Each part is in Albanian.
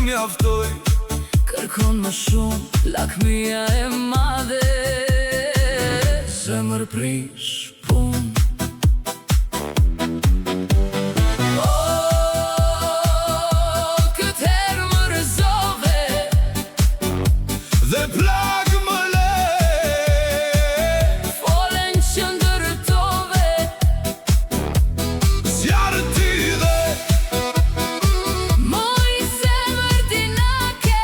mjaftoj. Kërkon më shumë, lakmia e madhe. Zemër prish pun. Këtë herë më rëzove dhe plag më le. Folen që ndërtove Zjarë ti dhe moj zemër dinake.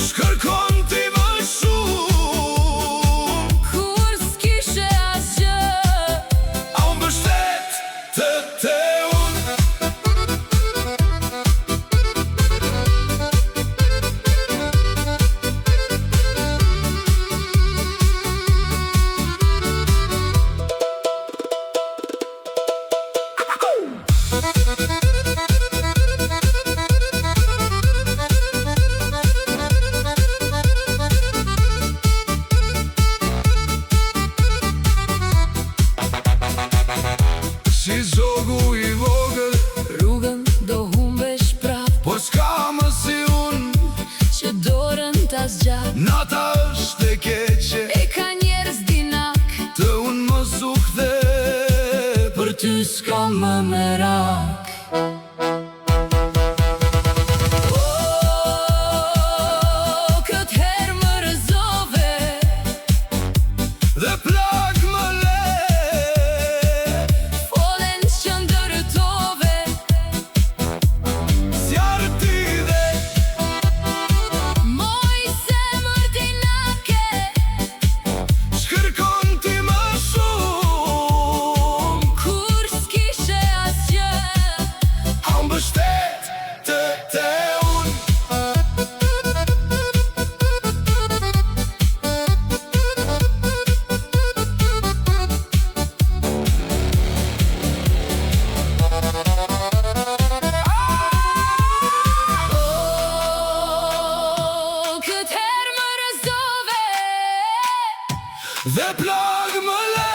shkërkon ti më shumë. Kur s'kishe asgjë, A unë bështet të unë. Si zogu i vogël, rrugën do humbesh prap. por s'ka më si unë. Që dorën ta zgjat, Nata është e keqe, e ka njerëz dinak. të unë më zuk dhe Për ty s'ka më merak. Këtë herë më rëzove dhe plag më le. Folen që ndërtove Zjarë ti dhe moj zemër dinake. shkërkon ti më shumë. Kur s'kishe asgjë, A unë bështet të unë. Këtë herë më rëzove Dhe plag më le.